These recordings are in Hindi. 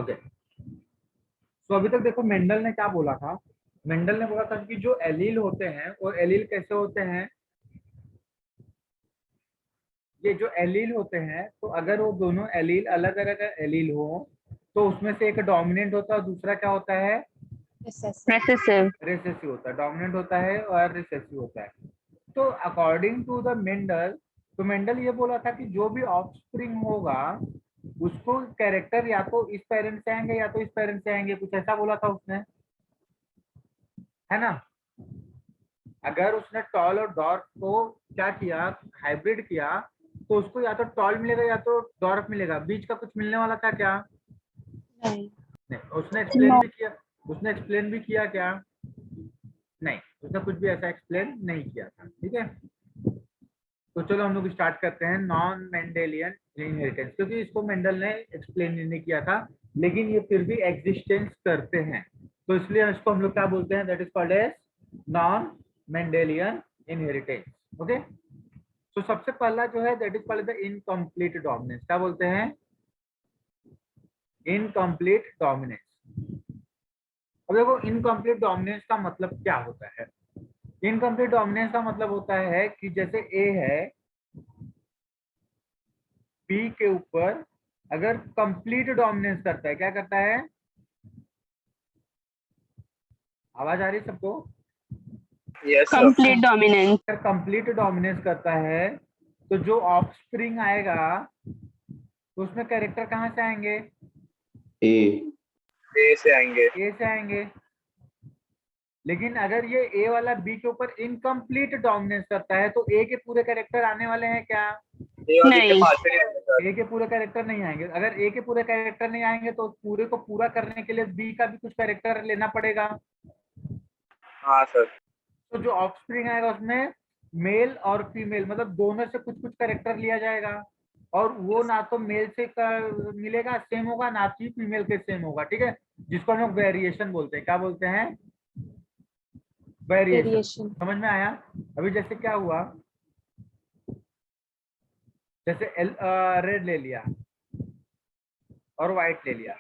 ओके, तो अभी तक देखो मेंडल ने क्या बोला था। मेंडल ने बोला था कि जो एलील होते हैं वो एलील कैसे होते हैं, ये जो एलील होते हैं तो अगर वो दोनों एलील अलग अलग एलील हो तो उसमें से एक डोमिनेंट होता है और दूसरा क्या होता है, रेसेसिव। रिसेसिव होता है। डोमिनेंट होता है और रिसेसिव होता है। तो अकॉर्डिंग टू द मेंडल, तो मेंडल ये बोला था कि जो भी ऑफस्प्रिंग होगा उसको कैरेक्टर या तो इस पेरेंट से आएंगे या तो इस पेरेंट से आएंगे, कुछ ऐसा बोला था उसने, है ना। अगर उसने टॉल और डॉर्फ को क्या किया, हाइब्रिड किया, तो उसको या तो टॉल मिलेगा या तो डॉर्फ मिलेगा, बीच का कुछ मिलने वाला था क्या, नहीं। नहीं। उसने एक्सप्लेन भी किया, उसने एक्सप्लेन भी किया क्या, नहीं, उसने कुछ भी ऐसा एक्सप्लेन नहीं किया था। ठीक है, तो चलो हम लोग स्टार्ट करते हैं नॉन मेंडेलियन इनहेरिटेंस, क्योंकि इसको मेंडल ने एक्सप्लेन नहीं किया था लेकिन ये फिर भी एग्जिस्टेंस करते हैं, तो इसलिए इसको हम लोग क्या बोलते हैं, that is called as non Mendelian inheritance. Okay, तो सबसे पहला जो है that is called the incomplete dominance. क्या बोलते हैं, इनकम्प्लीट डोमिनेंस। अब देखो इनकम्प्लीट डोमिनेंस का मतलब क्या होता है। इनकम्प्लीट डोमिनेंस का मतलब होता है कि जैसे ए है, बी के ऊपर अगर कंप्लीट डोमिनेंस करता है, क्या करता है, आवाज आ रही है सबको, यस सर। Complete dominance. अगर कंप्लीट डोमिनेंस करता है तो जो ऑफस्प्रिंग आएगा तो उसमें कैरेक्टर कहाँ से आएंगे, ए से आएंगे। ए से आएंगे। लेकिन अगर ये ए वाला बी के ऊपर इनकम्प्लीट डोमिनेंस करता है तो ए के पूरे कैरेक्टर आने वाले हैं क्या, ए और बी के नहीं। पास ही आएंगे सर। ए के पूरे कैरेक्टर नहीं आएंगे। अगर ए के पूरे कैरेक्टर नहीं आएंगे तो पूरे को पूरा करने के लिए बी का भी कुछ कैरेक्टर लेना पड़ेगा। हाँ सर। तो जो ऑफस्प्रिंग आएगा उसमें मेल और फीमेल मतलब दोनों से कुछ कुछ कैरेक्टर लिया जाएगा, और वो ना तो मेल से मिलेगा सेम होगा ना ही फीमेल के सेम होगा। ठीक है, जिसको हम लोग वेरिएशन बोलते हैं। क्या बोलते हैं, वेरिएशन। वेरिएशन। समझ में आया। अभी जैसे क्या हुआ, जैसे रेड ले लिया और व्हाइट ले लिया,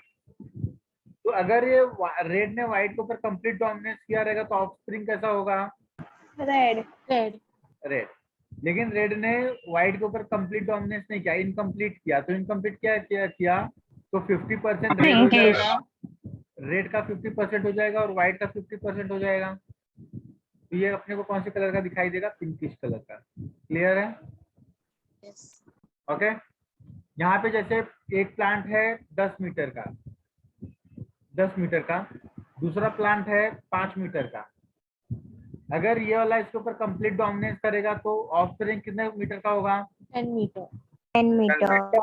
तो अगर ये रेड ने व्हाइट के ऊपर कंप्लीट डोमिनेंस किया रहेगा तो ऑफस्प्रिंग कैसा होगा, रेड। रेड। रेड। लेकिन रेड ने व्हाइट के ऊपर कंप्लीट डोमिनेंस नहीं किया, इनकम्प्लीट किया। तो इनकम्प्लीट किया तो 50% रेड हो पिंकिश। जाएगा, रेड का 50% हो जाएगा और व्हाइट का 50% हो जाएगा। तो ये अपने को कौन से कलर का दिखाई देगा, पिंकिश कलर का। क्लियर है, यस। ओके। यहाँ पे जैसे एक प्लांट है 10 मीटर का, 10 मीटर का, दूसरा प्लांट है 5 मीटर का। अगर ये वाला इसके ऊपर कंप्लीट डोमिनेंस करेगा तो ऑफस्प्रिंग कितने मीटर का होगा, 10 मीटर। 10 मीटर।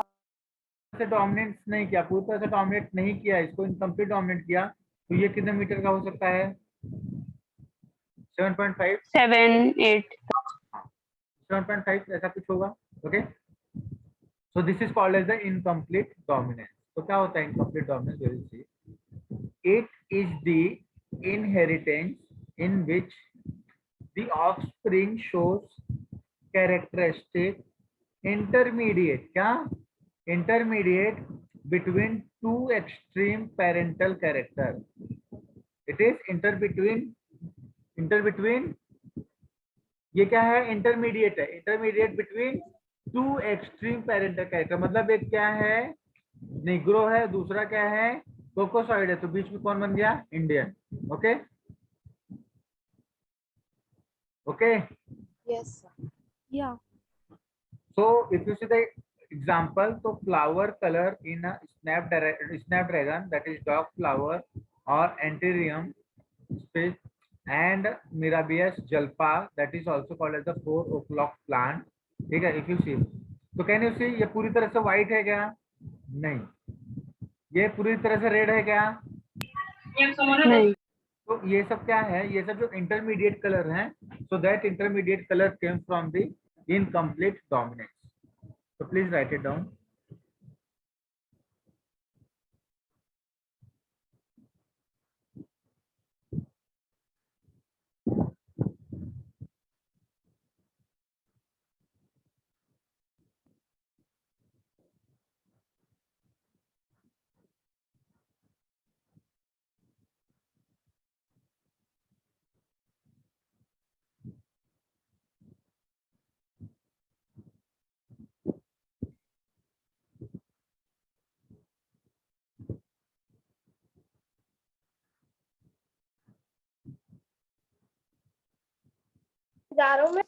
से डोमिनेट नहीं किया, पूरी तरह से डोमिनेट नहीं किया, इसको इनकम्प्लीट डोमिनेट किया, तो ये कितने मीटर का हो सकता है, 7.5। 7, 8। हाँ, 7.5 ऐसा कुछ होगा। Okay, so this is called as the incomplete dominance. तो क्या होता है incomplete dominance, very see, it is the inheritance in which the offspring shows characteristic intermediate, क्या, intermediate between two extreme parental character. It is inter between ये क्या है, इंटरमीडिएट है, intermediate between two extreme parental character. मतलब एक क्या है, निग्रो है, दूसरा क्या है, कोकोसॉइड है, तो बीच में कौन बन गया, Indian. Okay, okay. Yes sir. या। So if you see the example, so flower color in a snapdragon, that is dog flower or anthurium species, and Mirabius jalpa, that is also called as the 4 o'clock plant. ठीक है, if you see, तो कैन यू सी ये पूरी तरह से व्हाइट है क्या, नहीं। ये पूरी तरह से रेड है क्या, नहीं। तो ये सब क्या है, ये सब जो इंटरमीडिएट कलर हैं, so that intermediate colour came from the incomplete dominance. So please write it down. जा रहा हूँ मैं।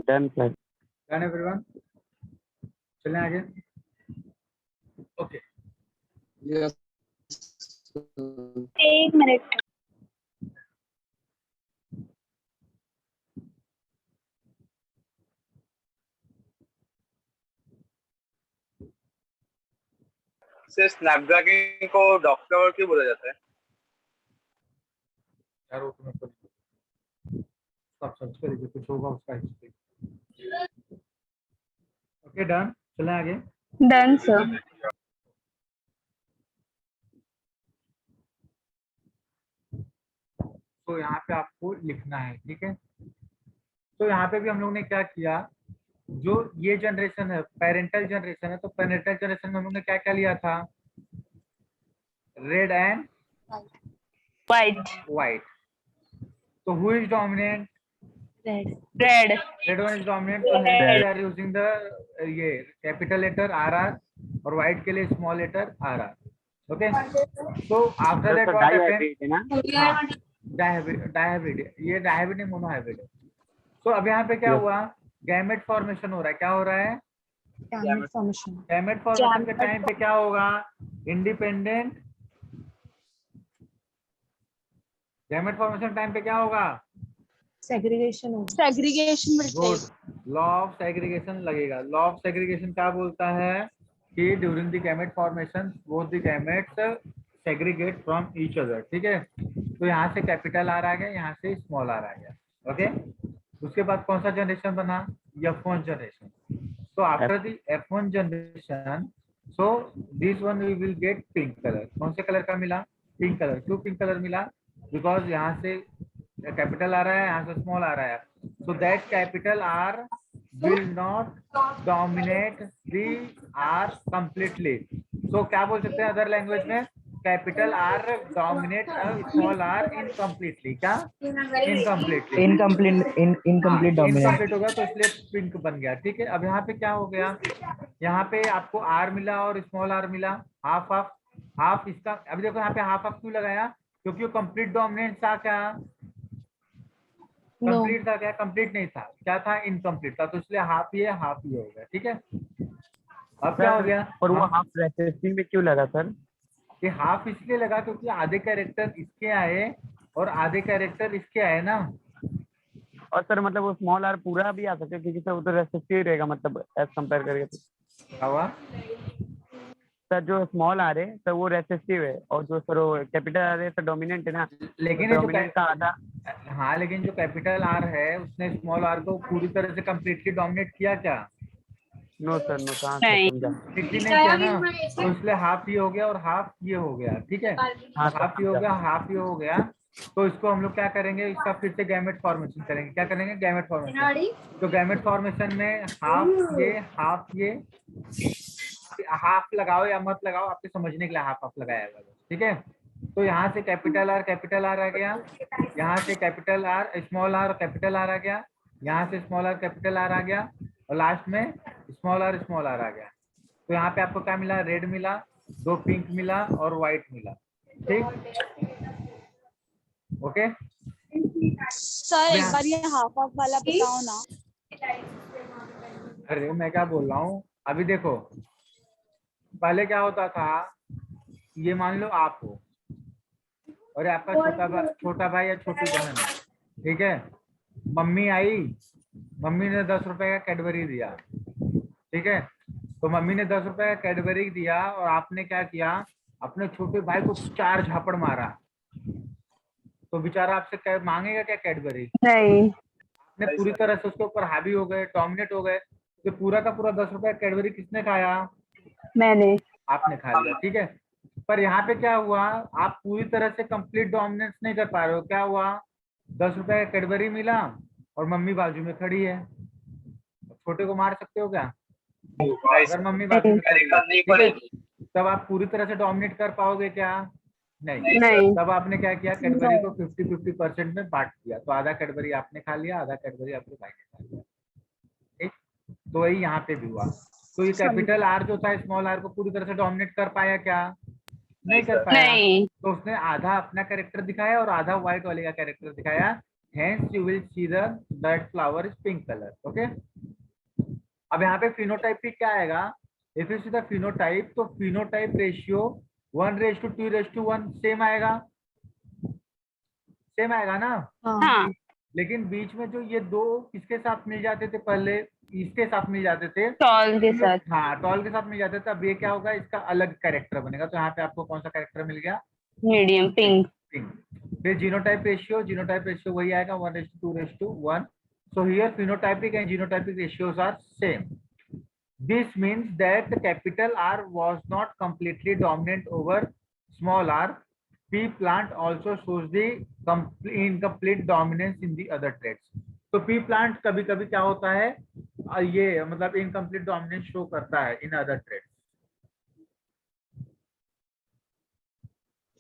Done, sir. डन एवरीवन, चलें आगे। Okay, Yes. एक मिनट। से स्नैपड्रैगन को डॉक्टर क्यों बोला जाता है? यार वो तुम्हें सब सर्च करिए, कुछ होगा उसका हिस्ट्री। ओके डन, चलें आगे। Done sir. तो यहाँ पे आपको लिखना है, ठीक है। तो यहाँ पे भी हम लोग ने क्या किया, जो ये जनरेशन है पेरेंटल जनरेशन है, तो पेरेंटल जनरेशन में हम लोग ने क्या क्या लिया था, रेड एंड वाइट। व्हाइट। तो who is dominant, red. Red. Red one is dominant. तो वी आर यूजिंग द ये कैपिटल लेटर आर आर और व्हाइट के लिए small letter R R. Okay, तो आफ्टर दैट व्हाट हैपेंड, है ना? डायहाइब्रिड, ये डायहाइब्रिड नहीं मोनोहाइब्रिड है। तो अब यहाँ पे क्या हुआ, गैमेट फॉर्मेशन हो रहा है। क्या हो रहा है, गैमेट फॉर्मेशन। गैमेट फॉर्मेशन के टाइम पे क्या होगा, इंडिपेंडेंट, गैमेट फॉर्मेशन टाइम पे क्या होगा, सेग्रीगेशन होगा। Segregation good, law of segregation लगेगा। लॉ ऑफ सेग्रीगेशन क्या बोलता है कि during the gamete formation both the gametes segregate from each other, ठीक है। तो यहाँ से कैपिटल आर आ गया, यहाँ से स्मॉल आर आ गया। ओके, उसके बाद कौन सा जनरेशन बना, F1 generation. So after the F1 generation, so this one we will get pink color। कौन से कलर का मिला, पिंक कलर। क्यों पिंक कलर मिला, बिकॉज यहाँ से कैपिटल आ रहा है, यहाँ से स्मॉल आ रहा है। So that capital R will not dominate the R completely। So क्या बोल सकते हैं अदर लैंग्वेज में, capital R dominate small R incompletely. क्या, इनकम्प्लीटली, इनकम्प्लीट डोमिनेंट। इनकम्प्लीट हो गया, तो इसलिए पिंक बन गया, ठीक है। अब यहाँ पे क्या हो गया, यहाँ पे आपको आर मिला और स्मॉल आर मिला, हाफ हाफ हाफ इसका। अभी देखो यहाँ पे हाफ हाफ क्यों लगाया, क्योंकि वो कंप्लीट डोमिनेंट था। क्या कंप्लीट था, क्या कंप्लीट नहीं था, क्या था, इनकम्प्लीट था। तो इसलिए हाफ ये हो गया, ठीक है। अब क्या हो गया, और वो हाफ रेसिस्टिंग में क्यों लगा सर? ये हाफ इसलिए लगा क्योंकि आधे कैरेक्टर इसके आए और आधे कैरेक्टर इसके आए ना। और सर मतलब वो स्मॉल आर पूरा भी आ सकता है क्योंकि सर वो तो रेसिस्टिव रहेगा, मतलब एज कंपेयर करके। क्या हुआ सर, जो स्मॉल आर है सर वो रेसिस्टिव है, और जो सर वो कैपिटल आर है सर डोमिनेंट है ना। लेकिन तो जो डोमिनेंट का आधा, हाँ, लेकिन जो कैपिटल आर है उसने स्मॉल आर को पूरी तरह से कम्प्लीटली डोमिनेट किया क्या, नो सर, नो सर, नहीं। समझा। नहीं किया ना। तो इसलिए हाफ ये हो गया और हाफ ये हो गया, ठीक है। हाँ, हाफ ये हो गया, हाफ ये हो गया। तो इसको हम लोग क्या करेंगे, इसका फिर से गैमेट फॉर्मेशन करेंगे। क्या करेंगे, गैमेट फॉर्मेशन। तो गैमेट फॉर्मेशन में हाफ ये हाफ लगाओ या मत लगाओ, आपके समझने के लिए हाफ लगाया गया, ठीक है। तो यहाँ से कैपिटल आर आ गया, यहाँ से capital R small R capital R आ गया, यहाँ से स्मॉल आर कैपिटल आर आ गया, और लास्ट में स्मॉल आर आ गया। तो यहाँ पे आपको क्या मिला, रेड मिला, 2 पिंक मिला और व्हाइट मिला। ठीक, ओके। सर एक बार ये हाफ हाफ वाला बताओ ना। अरे मैं क्या बोल रहा हूँ, अभी देखो पहले क्या होता था, ये मान लो आप हो और आपका छोटा भाई या छोटी बहन है, ठीक है। मम्मी आई, मम्मी ने 10 रुपए का कैडबरी दिया, ठीक है। तो मम्मी ने 10 रुपए का कैडबरी दिया और आपने क्या किया, अपने छोटे भाई को 4 झापड़ मारा, तो बेचारा आपसे मांगेगा क्या कैडबरी? नहीं। आपने पूरी तरह से उसके ऊपर हावी हो गए, डोमिनेट हो गए, तो पूरा का पूरा 10 रुपए का कैडबरी किसने खाया? मैंने। आपने खा लिया, ठीक है। पर यहाँ पे क्या हुआ, आप पूरी तरह से कंप्लीट डोमिनेंस नहीं कर पा रहे हो। क्या हुआ, 10 रुपए का कैडबरी मिला और मम्मी बाजू में खड़ी है, छोटे को मार सकते हो क्या? अगर मम्मी बाजू में खड़ी है, ठीक है, तब आप पूरी तरह से डोमिनेट कर पाओगे क्या? नहीं। नहीं। तब आपने क्या किया, कैडबरी को 50-50% में बांट दिया, तो आधा कैडबरी आपने खा लिया, आधा कैडबरी आपके भाई ने खा लिया। ठीक, तो वही यहाँ पे भी हुआ। तो ये कैपिटल आर जो था स्मॉल आर को पूरी तरह से डोमिनेट कर पाया क्या? नहीं कर पाया। नहीं। तो उसने आधा अपना कैरेक्टर दिखाया और आधा व्हाइट वाले का कैरेक्टर दिखाया। Hence you will see that flower is pink colour. Okay, अब यहाँ पे फिनोटाइप भी क्या आएगा, if you see the phenotype, तो फिनोटाइप रेशियो 1:2:1 सेम आएगा, सेम आएगा ना? हाँ। लेकिन बीच में जो ये दो किसके साथ मिल जाते थे, पहले इसके साथ मिल जाते थे, टॉल के साथ। हाँ टॉल के साथ मिल जाते थे। अब ये क्या होगा, इसका अलग कैरेक्टर बनेगा। तो यहाँ पे आपको कौन सा कैरेक्टर मिल गया? Medium pink. पिंक। फिर जीनोटाइप रेशियो वही आएगा 1:2:1. So here phenotypic and genotypic ratios are same. This means that the capital R was not completely dominant over small r. P plant also shows the incomplete dominance in the other traits. तो P plant कभी कभी क्या होता है, ये मतलब इनकम्प्लीट डोमिनेंस शो करता है इन अदर ट्रेट्स।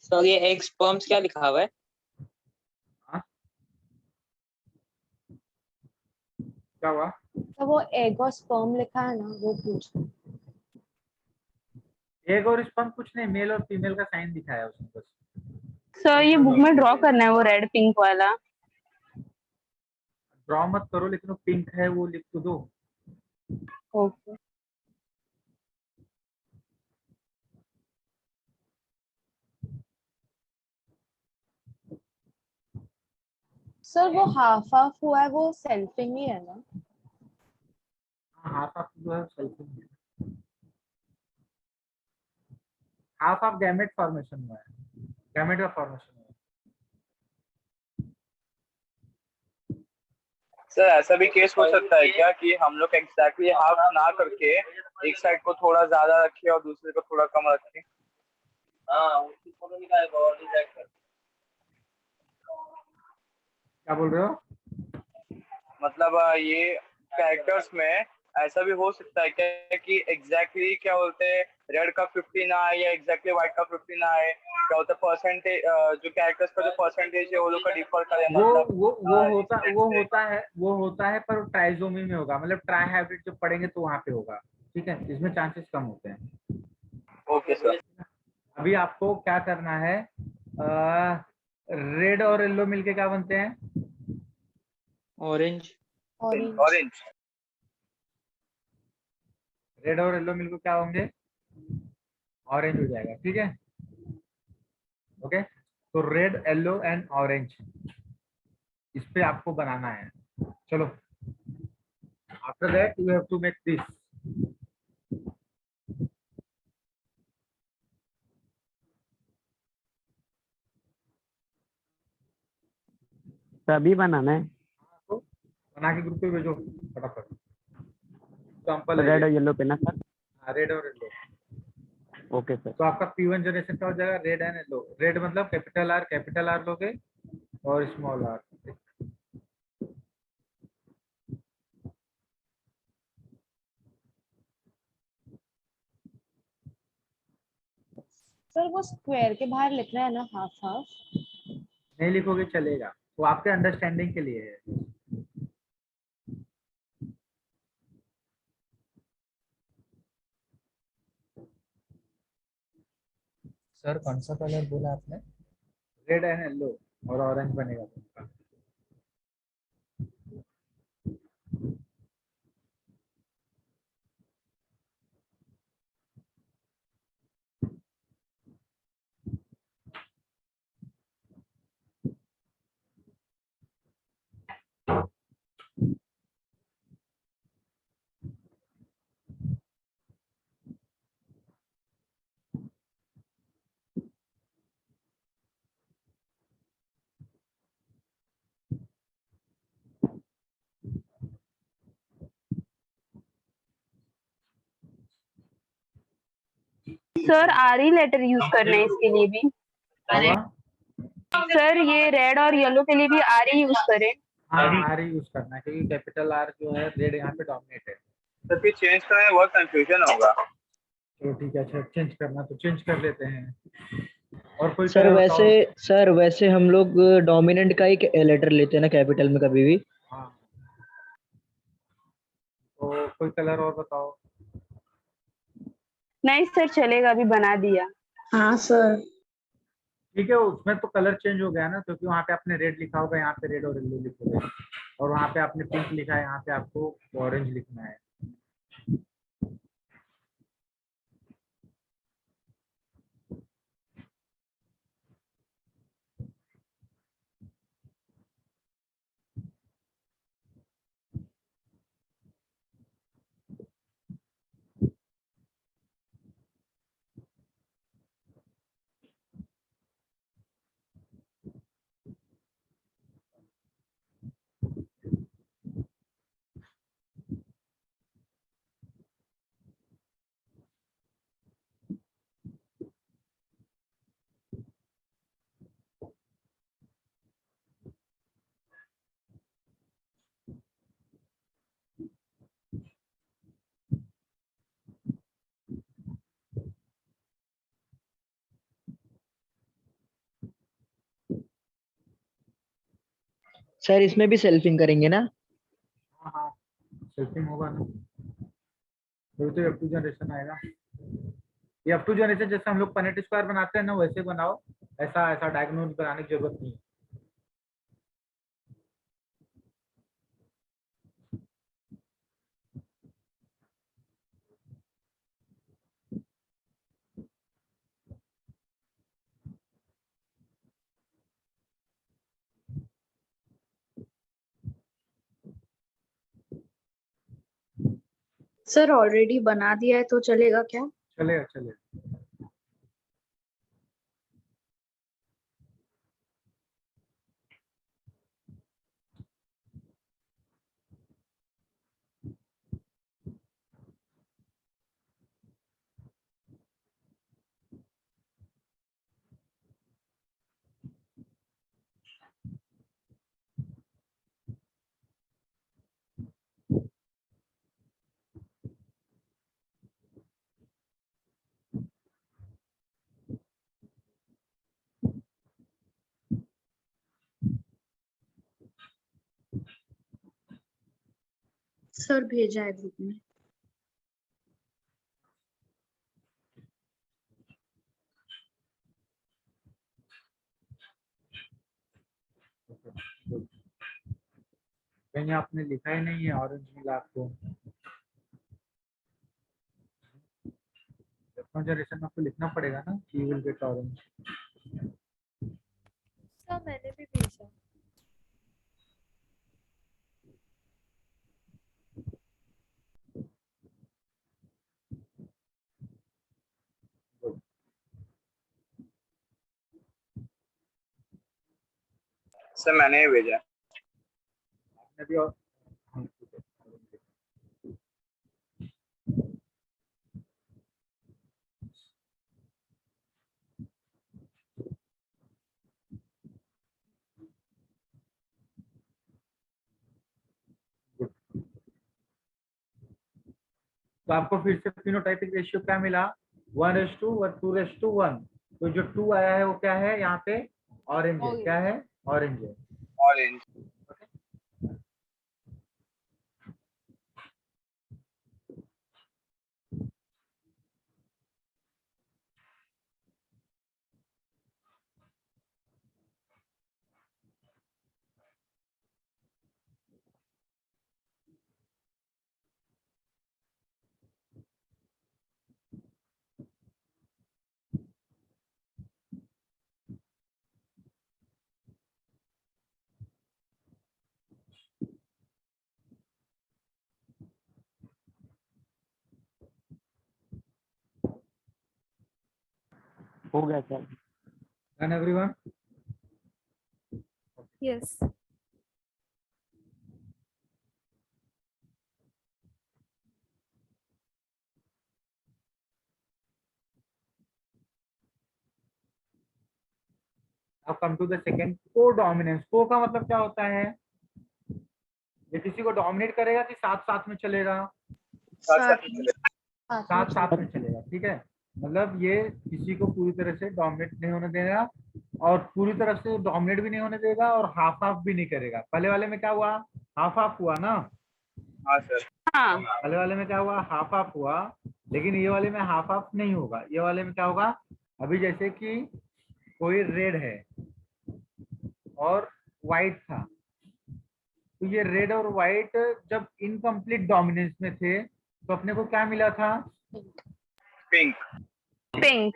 सर ये एग स्पर्म्स क्या लिखा हुआ है? क्या हुआ? तो वो एग और स्पर्म लिखा है ना, वो पूछ। एग और स्पर्म कुछ नहीं, मेल और फीमेल का साइन दिखाया उसने बस। सर ये बुक में ड्रॉ करना है वो रेड पिंक वाला। ड्रॉ मत करो, लेकिन वो पिंक है वो लिख तो दो। ओके। सर वो हाफ हाफ हुआ है, वो सेल्फिंग ही है ना? हाफ ऑफ जो है सेल्फिंग है, हाफ ऑफ गैमेट फॉर्मेशन हुआ है, गैमेट का फॉर्मेशन हुआ है। सर ऐसा भी केस हो सकता है क्या कि हम लोग एग्जैक्टली हाफ ना करके एक साइड को थोड़ा ज्यादा रखे और दूसरे को थोड़ा कम रखे? क्या बोल रहे हो? मतलब ये कैरेक्टर्स में ऐसा भी हो सकता है क्या कि एग्जैक्टली क्या बोलते हैं रेड का 50 ना आए या एग्जैक्टली व्हाइट का 50 ना आए? क्या होता है परसेंटेज, जो कैरेक्टर्स का जो परसेंटेज है वो लोग का डिफर करे? वो होता है पर ट्राइजोमी में होगा, मतलब ट्राई हाइब्रिड जब पढ़ेंगे तो वहां पे होगा, ठीक है, इसमें चांसेस कम होते हैं। Okay sir. अभी आपको क्या करना है, रेड और येलो मिलके क्या बनते हैं? ऑरेंज। ऑरेंज। रेड और येलो मिलकर क्या होंगे? ऑरेंज हो जाएगा, ठीक है। ओके, तो रेड, येलो एंड ऑरेंज, इस पे आपको बनाना है। चलो, after that you have to make this. सभी बनाना है। तो बना के ग्रुप पे भेजो फटाफट। एग्जांपल रेड और येलो पे ना सर? रेड और येलो। Okay sir. तो आपका P1 जनरेशन का हो जाएगा रेड एंड येलो। रेड मतलब कैपिटल आर लोगे और स्मॉल आर। सर वो स्क्वायर के बाहर लिखना है ना, हाफ हाफ। नहीं लिखोगे चलेगा, वो आपके अंडरस्टैंडिंग के लिए है। सर कौन सा कलर बोला आपने? रेड एंड येलो और ऑरेंज बनेगा तुमका। सर आरी लेटर यूज करना है इसके लिए भी। अरे सर ये रेड और येलो के लिए भी आरी यूज करें। हाँ, आर ही यूज करना है क्योंकि कैपिटल आर जो है रेड यहाँ पे डोमिनेट है। तो फिर चेंज करने में बहुत कंफ्यूजन होगा। चलो ठीक है, अच्छा चेंज करना तो चेंज कर लेते हैं। और कोई सर कलर वैसे बताओ। सर वैसे हम लोग डोमिनेंट का ही लेटर लेते हैं ना कैपिटल में कभी भी। हाँ, तो कोई कलर और बताओ। नहीं सर चलेगा, अभी बना दिया। हाँ सर। ठीक है, उसमें तो कलर चेंज हो गया ना, क्योंकि वहाँ पे आपने रेड लिखा होगा, यहाँ पे रेड और येलो लिखोगे, और वहाँ पे आपने पिंक लिखा है, यहाँ पे आपको ऑरेंज लिखना है। सर इसमें भी सेल्फिंग करेंगे ना? हाँ हाँ, सेल्फिंग होगा ना, तो अप टू जनरेशन आएगा। ये अप टू जनरेशन जैसे हम लोग पनेट स्क्वायर बनाते हैं ना, वैसे बनाओ। ऐसा ऐसा डायगोनल बनाने की जरूरत नहीं है। सर ऑलरेडी बना दिया है तो चलेगा क्या? चलेगा चलेगा। सर भेजा है ग्रुप में। कहीं आपने लिखा ही नहीं है ऑरेंज मिला आपको। जनरेशन में आपको लिखना पड़ेगा ना कि विल गेट ऑरेंज। सर मैंने भी भेजा। सर मैंने ही भेजा। आपने भी और हाँ, ठीक है। Good. तो आपको फिर से फिनोटाइपिक रेशियो क्या मिला? 1:2 और 2:1। तो जो 2 आया है वो क्या है यहाँ पे, ऑरेंज है, क्या है, ऑरेंज है। ऑरेंज। हो गया सर। Done everyone? Yes. अब कम टू द सेकंड, को डोमिनेंस। को का मतलब क्या होता है, ये किसी को डोमिनेट करेगा कि साथ साथ में चलेगा, साथ साथ साथ में चलेगा, ठीक है। मतलब ये किसी को पूरी तरह से डोमिनेट नहीं होने देगा और पूरी तरह से डोमिनेट भी नहीं होने देगा और हाफ हाफ भी नहीं करेगा। पहले वाले में क्या हुआ, हाफ हाफ हुआ ना। हाँ सर। हाँ पहले वाले में क्या हुआ, हाफ हाफ हुआ, लेकिन ये वाले में हाफ हाफ नहीं होगा। ये वाले में क्या होगा, अभी जैसे कि कोई रेड है और वाइट था, तो ये रेड और वाइट जब इनकम्प्लीट डोमिनेंस में थे तो अपने को क्या मिला था, पिंक। पिंक।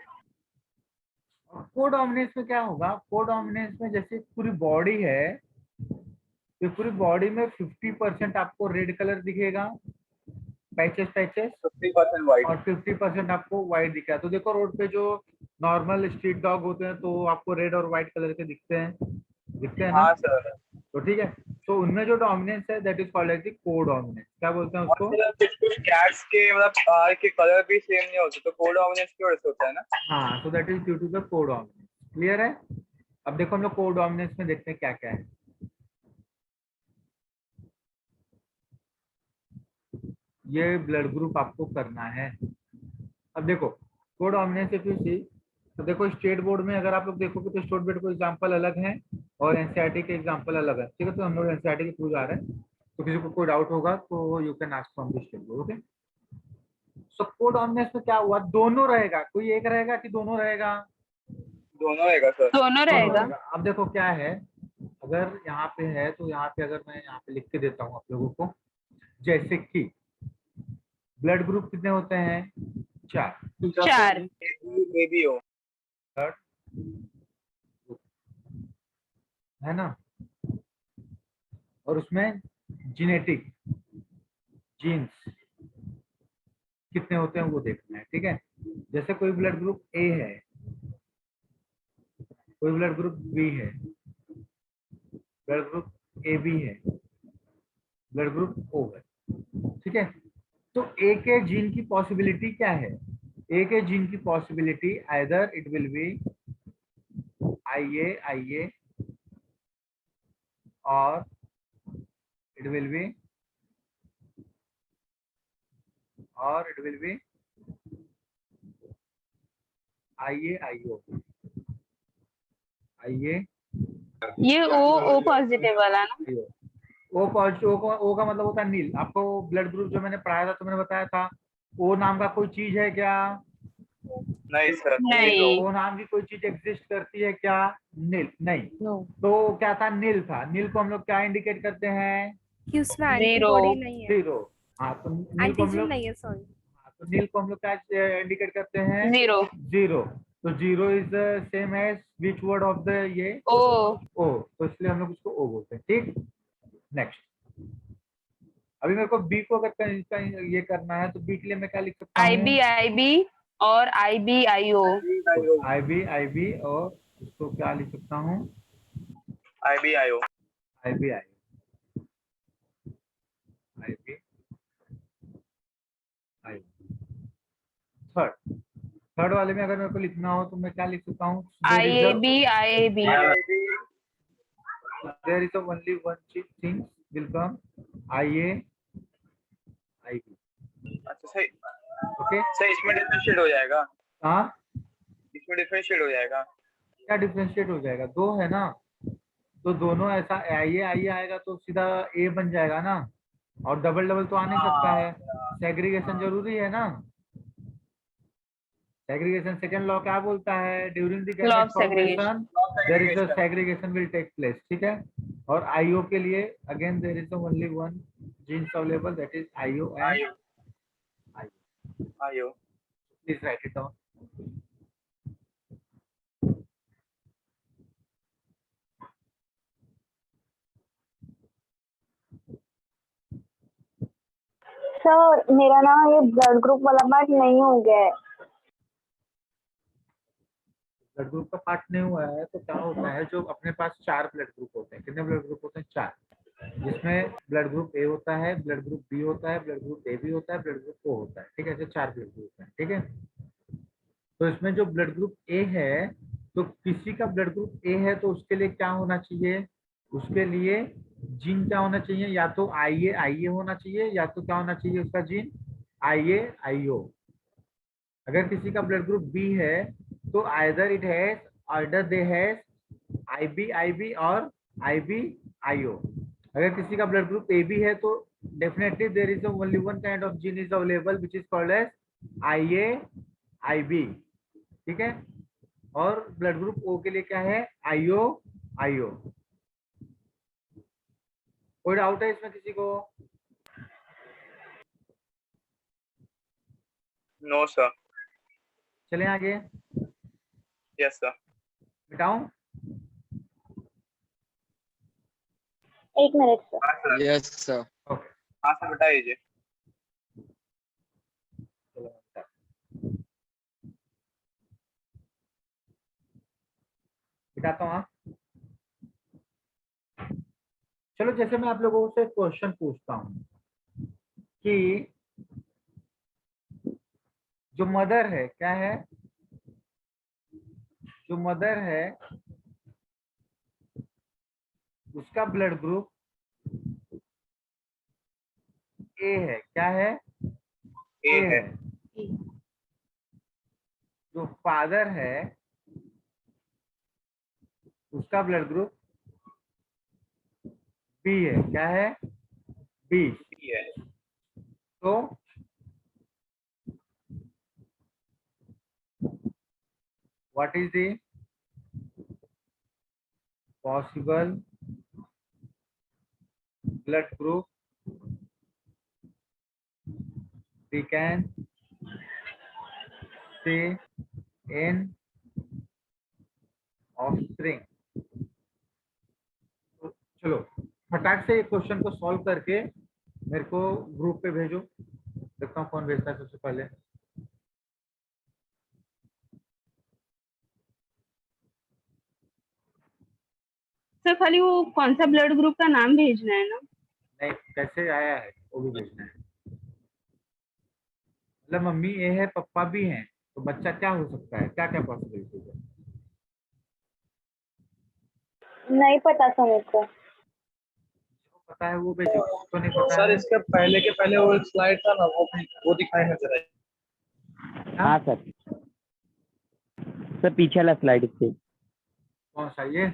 को डोमिनेंस में क्या होगा, को डोमिनेंस में जैसे पूरी बॉडी है तो पूरी बॉडी में 50% आपको रेड कलर दिखेगा, पैचेस पैचेस, 50% वाइट। और 50% आपको व्हाइट दिखा। तो देखो रोड पे जो नॉर्मल स्ट्रीट डॉग होते हैं तो आपको रेड और व्हाइट कलर के दिखते हैं ना। हाँ सर। तो ठीक है, तो उनमें जो डोमिनेंस है that is called as the codominance. क्या बोलते हैं उसको, कुछ कैट्स के मतलब कार के कलर भी सेम नहीं होते तो को डोमिनेंस की वजह से होता है ना। हाँ, so that is due to the codominance. Clear है। अब देखो हम लोग को डोमिनेंस में देखते हैं क्या क्या है। ये ब्लड ग्रुप आपको करना है। अब देखो को डोमिनेंस इफ यू सी, तो देखो स्टेट बोर्ड में अगर आप लोग देखोगे तो स्टेट बोर्ड को एग्जांपल अलग है और एनसीईआरटी के एग्जांपल अलग है, ठीक है। तो हम लोग एनसीईआरटी के थ्रू जा रहे हैं, तो किसी को कोई डाउट होगा तो you can ask from the state board, okay. So codominance में क्या हुआ, दोनों रहेगा, कोई एक रहेगा कि दोनों रहेगा, दोनों रहेगा सर। दोनों रहेगा। अब देखो क्या है, अगर यहाँ पे है तो यहाँ पे अगर मैं यहाँ पे लिख के देता हूँ आप लोगों को, जैसे कि ब्लड ग्रुप कितने होते हैं, 4 बेबी हो है ना, और उसमें जीनेटिक जीन्स कितने होते हैं वो देखना है, ठीक है। जैसे कोई ब्लड ग्रुप ए है, कोई ब्लड ग्रुप बी है, ब्लड ग्रुप ए बी है, ब्लड ग्रुप ओ है, ठीक है। तो ए के जीन की पॉसिबिलिटी क्या है, ए के जीन की possibility either it will be IA और it will be IAIO। ये ओ पॉजिटिव वाला ना। ओ पॉजिटिव, ओ का मतलब होता है नील। आपको ब्लड ग्रुप जो मैंने पढ़ाया था तो मैंने बताया था ओ नाम का कोई चीज है क्या, नहीं सर। नहीं। ओ नाम की कोई चीज एग्जिस्ट करती है क्या, नील नहीं। No. तो क्या था, नील था। नील को हम लोग क्या इंडिकेट करते हैं, कि उसमें Zero. एंटीबॉडी नहीं है, 0। हाँ, तो नील को हम एंटीजन लोग, नहीं है, सॉरी। तो नील को हम लोग क्या इंडिकेट करते हैं, 0 0। तो 0 is same as which word of the ये ओ। तो इसलिए हम लोग उसको ओ बोलते हैं, ठीक। नेक्स्ट, अभी मेरे को बी को अगर इसका ये करना है तो बी के लिए मैं क्या लिख सकता हूँ, IB और IBIO। IB और इसको क्या लिख सकता हूँ, IBIO। थर्ड वाले में अगर मेरे को लिखना हो तो मैं क्या लिख सकता हूँ, IAB। there is only one thing will come, IAIB। अच्छा सही। ओके, सही, इसमें डिफरेंशिएट हो जाएगा। हाँ, उसमें डिफरेंशिएट हो जाएगा। क्या डिफरेंशिएट हो जाएगा? 2 है ना, तो दोनों ऐसा आइए आइए आएगा तो सीधा ए बन जाएगा ना, और डबल डबल तो आ नहीं सकता है। सेग्रीगेशन जरूरी है ना। सेग्रीगेशन सेकंड लॉ क्या बोलता है? During the Law gamete of segregation. Formation there is a segregation will take place, ठीक है। और आईओ के लिए again there is only one genes available, that is IO and IO IO. IO. Please write it down. Sir मेरा ना ये ब्लड ग्रुप वाला पार्ट नहीं हो गया है। ब्लड ग्रुप का पार्ट नहीं हुआ है तो क्या होता है, जो अपने पास 4 ब्लड ग्रुप होते हैं, कितने ब्लड ग्रुप होते हैं? 4, जिसमें ब्लड ग्रुप ए होता है, ब्लड ग्रुप बी होता है, ब्लड ग्रुप ए बी होता है, ब्लड ग्रुप ओ होता है, ठीक है। ऐसे 4 ब्लड ग्रुप हैं, ठीक है। तो इसमें जो ब्लड ग्रुप ए है, तो किसी का ब्लड ग्रुप ए है तो उसके लिए क्या होना चाहिए? उसके लिए जीन क्या होना चाहिए? या तो आईए आईए होना चाहिए, या तो क्या होना चाहिए उसका जीन? आईए आईओ। अगर किसी का ब्लड ग्रुप बी है तो either it has either they has IB IB और आईबी आईओ। अगर किसी का ब्लड ग्रुप ए बी है तो definitely there is only one kind of gene is available which is called as IA IB, ठीक है। और ब्लड ग्रुप ओ के लिए क्या है? IO IO. कोई डाउट है इसमें किसी को? No sir. चलें आगे। Yes sir. मिटाऊं? 1 minute sir. Yes sir. Okay, हाँ सर बता दीजिए। चलो मिटाता हूँ। हाँ? चलो, जैसे मैं आप लोगों से क्वेश्चन पूछता हूँ कि जो मदर है, क्या है? जो मदर है उसका ब्लड ग्रुप ए है, क्या है? ए है। जो फादर है उसका ब्लड ग्रुप बी है, क्या है? बी। बी है। तो what is the possible blood group we can say in offspring? तो चलो फटाक से ये क्वेश्चन को सॉल्व करके मेरे को ग्रुप पे भेजो। देखता हूँ कौन भेजता है सबसे पहले। सर खाली वो कौन सा ब्लड ग्रुप का नाम भेजना है ना? नहीं, कैसे आया है वो भी भेजना है। मतलब मम्मी ए है, पापा भी हैं, तो बच्चा क्या हो सकता है? क्या क्या पॉसिबिलिटी है? नहीं पता सर मेरे को। पता है वो भेजो, तो नहीं पता सर है। इसके पहले के पहले वो स्लाइड था ना, वो दिखाई नजर आई। हाँ सर। सर पीछे वाला स्लाइड इससे। कौन सा? ये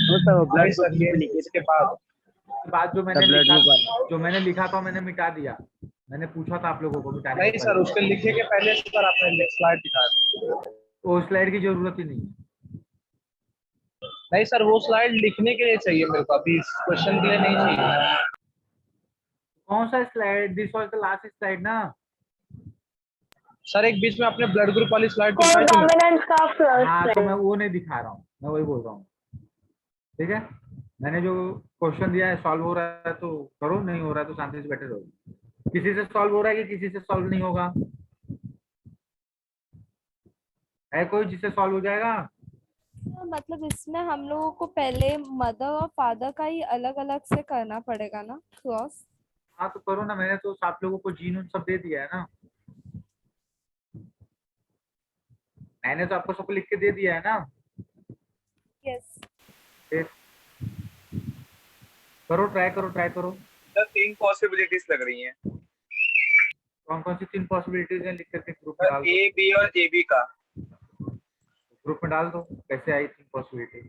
वो सर ब्लड सर ये इसके बाद बात जो मैंने ब्लड लिखा, ग्रुप जो मैंने लिखा था मैंने मिटा दिया। मैंने पूछा था आप लोगों को मिटाने नहीं से सर, पहले। उसके लिखे के पहले सर आपने स्लाइड दिखाया था। वो स्लाइड की जरूरत ही नहीं है। नहीं सर, वो स्लाइड लिखने के लिए चाहिए मेरे को, अभी इस क्वेश्चन के लिए नहीं चाहिए। कौन सा slide? This was the last slide ना। सर एक बीच में आपने ब्लड ग्रुप वाली स्लाइड कौन दिखाई थी ना। डोमिनेंट का हाँ, तो फर्स्ट मैं वो नहीं दिखा रहा हूँ, मैं वही बोल रहा हूँ, ठीक है। मैंने जो क्वेश्चन दिया है सॉल्व हो रहा है तो करो, नहीं हो रहा है तो शांति से बैठे रहो। किसी से सॉल्व हो रहा है कि किसी से सॉल्व नहीं होगा? है कोई जिससे सॉल्व हो जाएगा? मतलब इसमें हम लोगों को पहले मदर और फादर का ही अलग अलग से करना पड़ेगा ना क्रॉस? हाँ तो करो ना, मैंने तो आप लोगों को जीन उन सब दे दिया है ना। मैंने तो आपको सबको लिख के दे दिया है ना। यस। फिर करो, ट्राई करो, ट्राई करो। सर 3 पॉसिबिलिटीज लग रही हैं। कौन कौन सी 3 पॉसिबिलिटीज हैं लिख करके ग्रुप में डाल दो। ए बी और जे बी का। ग्रुप में डाल दो कैसे आई 3 पॉसिबिलिटी।